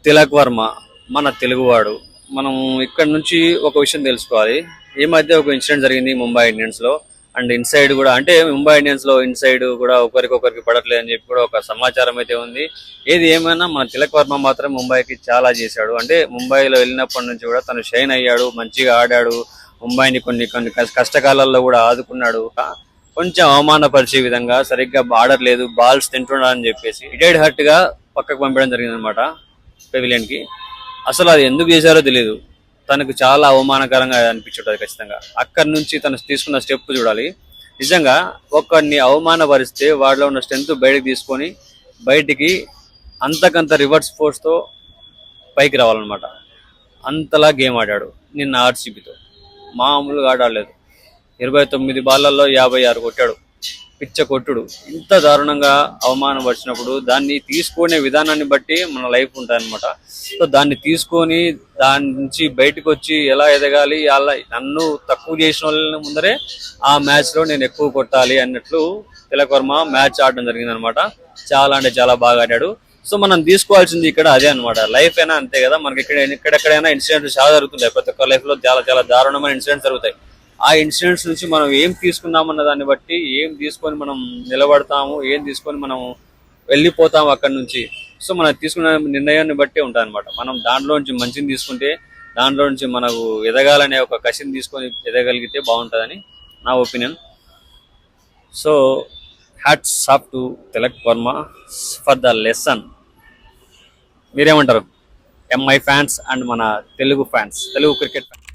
తిలక్ వర్మ మన తెలుగువాడు. మనం ఇక్కడ నుంచి ఒక విషయం తెలుసుకోవాలి. ఈ మధ్య ఒక ఇన్సిడెంట్ జరిగింది ముంబై ఇండియన్స్ లో. అండ్ ఇన్సైడ్ కూడా అంటే ముంబై ఇండియన్స్ లో ఇన్సైడ్ కూడా ఒకరికొకరికి పడట్లేదు అని చెప్పి కూడా ఒక సమాచారం అయితే ఉంది. ఏది ఏమైనా మన తిలక్ వర్మ మాత్రం ముంబైకి చాలా చేశాడు. అంటే ముంబైలో వెళ్ళినప్పటి నుంచి కూడా తను షైన్ అయ్యాడు, మంచిగా ఆడాడు. ముంబైని కొన్ని కొన్ని కష్టకాలాల్లో కూడా ఆదుకున్నాడు. కొంచెం అవమానపరిచే విధంగా సరిగ్గా ఆడట్లేదు, బాల్స్ తింటున్నాడని చెప్పేసి డెడ్ హర్ట్ గా పక్కకు పంపించడం జరిగింది అనమాట పెవిలియన్ కి. అసలు అది ఎందుకు చేశారో తెలియదు. తనకు చాలా అవమానకరంగా అనిపించుంటది ఖచ్చితంగా. అక్కడి నుంచి తను తీసుకున్న స్టెప్ చూడాలి. నిజంగా ఒకరిని అవమానపరిస్తే వాడిలో ఉన్న స్ట్రెంత్ బయటకు తీసుకొని బయటికి అంతకంత రివర్స్ ఫోర్స్ తో పైకి రావాలన్నమాట. అంతలా గేమ్ ఆడాడు నిన్న ఆర్సీబీతో. మామూలుగా ఆడలేదు. 29 బాళ్లలో 56 కొట్టాడు. పిచ్చ కొట్టుడు. ఇంత దారుణంగా అవమానపరిచినప్పుడు దాన్ని తీసుకునే విధానాన్ని బట్టి మన లైఫ్ ఉంటుంది అనమాట. సో దాన్ని తీసుకొని దాని నుంచి బయటకు వచ్చి ఎలా ఎదగాలి, అలా నన్ను తక్కువ చేసిన వాళ్ళ ముందరే ఆ మ్యాచ్ లో నేను ఎక్కువ కొట్టాలి అన్నట్లు తిలక్ వర్మ మ్యాచ్ ఆడడం జరిగింది అనమాట. చాలా అంటే చాలా బాగా ఆడాడు. సో మనం తీసుకోవాల్సింది ఇక్కడ అదే అనమాట. లైఫ్ అయినా అంతే కదా, మనకి ఎక్కడెక్కడైనా ఇన్సిడెంట్స్ చాలా జరుగుతుంటాయి. ప్రతి ఒక్క లైఫ్ లో చాలా చాలా దారుణమైన ఇన్సిడెంట్స్ జరుగుతాయి. ఆ ఇన్సిడెంట్స్ నుంచి మనం ఏం తీసుకుందామన్న దాన్ని బట్టి ఏం తీసుకొని మనం నిలబడతాము, ఏం తీసుకొని మనం వెళ్ళిపోతాము అక్కడి నుంచి. సో మనం తీసుకున్న నిర్ణయాన్ని బట్టి ఉంటుంది అనమాట. మనం దాంట్లో నుంచి మంచిని తీసుకుంటే, దాంట్లో నుంచి మనకు ఎదగాలనే ఒక కసిని తీసుకొని ఎదగలిగితే బాగుంటుందని నా opinion. So hats off to Tilak Varma for the lesson. మీరేమంటారు? ఎంఐ ఫ్యాన్స్ అండ్ మన Telugu fans, Telugu cricket fans.